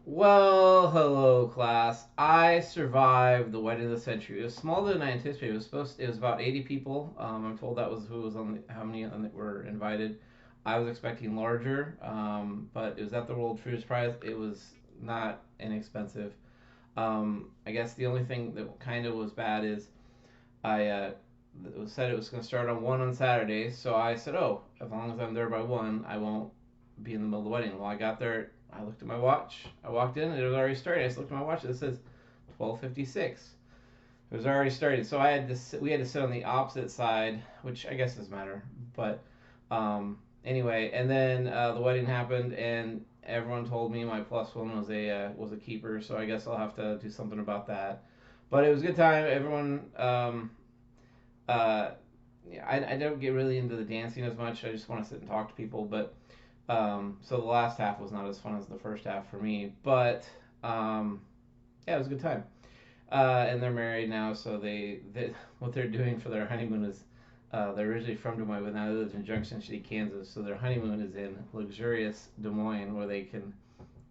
Well, hello class. I survived the wedding of the century. It was smaller than I anticipated. It was about 80 people. I'm told that was who was on how many were invited. I was expecting larger, but it was at the World Truce Prize. It was not inexpensive. I guess the only thing that kind of was bad is I it was said it was going to start on 1 on Saturday, so I said, oh, as long as I'm there by 1, I won't be in the middle of the wedding. Well, I got there, I looked at my watch, I walked in, and it was already starting. I just looked at my watch, it says 12:56. It was already starting, so we had to sit on the opposite side, which I guess doesn't matter. But anyway, and then the wedding happened, and everyone told me my plus one was a keeper, so I guess I'll have to do something about that. But it was a good time. Everyone uh, yeah, I don't get really into the dancing as much. I just want to sit and talk to people. But so the last half was not as fun as the first half for me. But yeah, it was a good time. And they're married now, so they what they're doing for their honeymoon is they're originally from Des Moines, but now they live in Junction City, Kansas. So their honeymoon is in luxurious Des Moines, where they're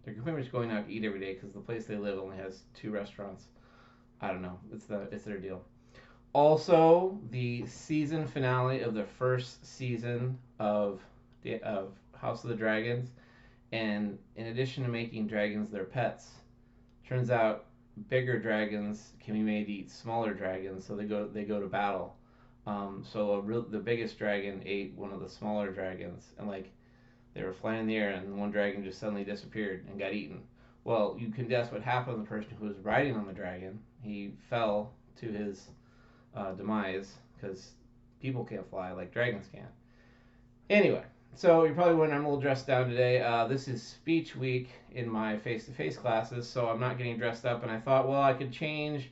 pretty much going out to eat every day because the place they live only has 2 restaurants. I don't know. It's their deal. Also, the season finale of the first season of House of the Dragons, and in addition to making dragons their pets, turns out bigger dragons can be made to eat smaller dragons, so they go to battle. The biggest dragon ate one of the smaller dragons, and like they were flying in the air, and one dragon just suddenly disappeared and got eaten. Well, you can guess what happened to the person who was riding on the dragon. He fell to his demise because people can't fly like dragons can. Anyway, so you're probably wondering I'm a little dressed down today. This is speech week in my face-to-face classes, so I'm not getting dressed up. And I thought, well, I could change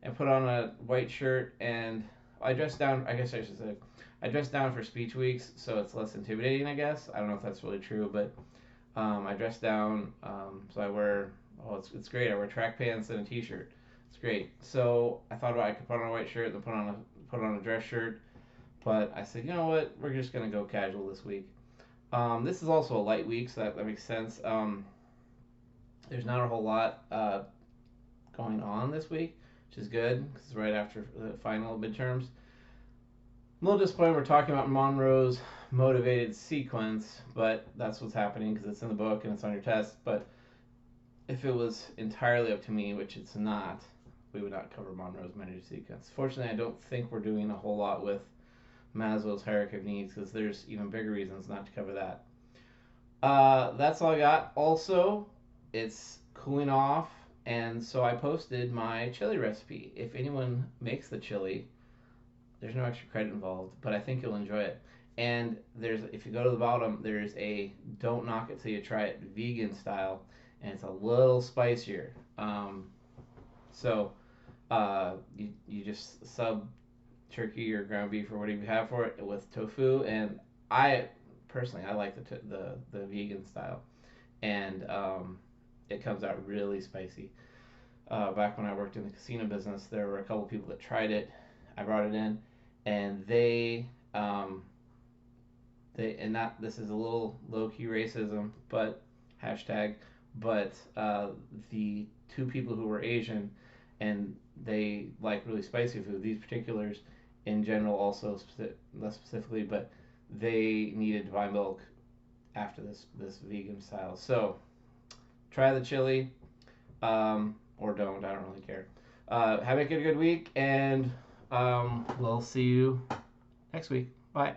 and put on a white shirt, and I dressed down. I guess I should say I dressed down for speech weeks, so it's less intimidating. I guess I don't know if that's really true, but I dress down. So I wear. Oh, it's great. I wear track pants and a t-shirt. It's great. So I thought about I could put on a white shirt, then put on a dress shirt. But I said, you know what? We're just gonna go casual this week. This is also a light week, so that makes sense. There's not a whole lot going on this week, which is good because it's right after the final midterms. I'm a little disappointed we're talking about Monroe's motivated sequence, but that's what's happening because it's in the book and it's on your test. But if it was entirely up to me, which it's not, we would not cover Monroe's motivated sequence. Fortunately, I don't think we're doing a whole lot with Maslow's hierarchy of needs because there's even bigger reasons not to cover that. That's all I got. Also, it's cooling off, and so I posted my chili recipe. If anyone makes the chili, there's no extra credit involved, but I think you'll enjoy it. And if you go to the bottom, there's a don't knock it till you try it vegan style, and it's a little spicier. You just sub turkey or ground beef or whatever you have for it with tofu, and I personally I like the vegan style, and it comes out really spicy. Back when I worked in the casino business, there were a couple people that tried it. I brought it in, and they and not this is a little low key racism, but hashtag, but the two people who were Asian and they like really spicy food. These particulars, in general, also less specifically, but they needed divine milk after this vegan style. So try the chili, or don't. I don't really care. Have a good week, and we'll see you next week. Bye.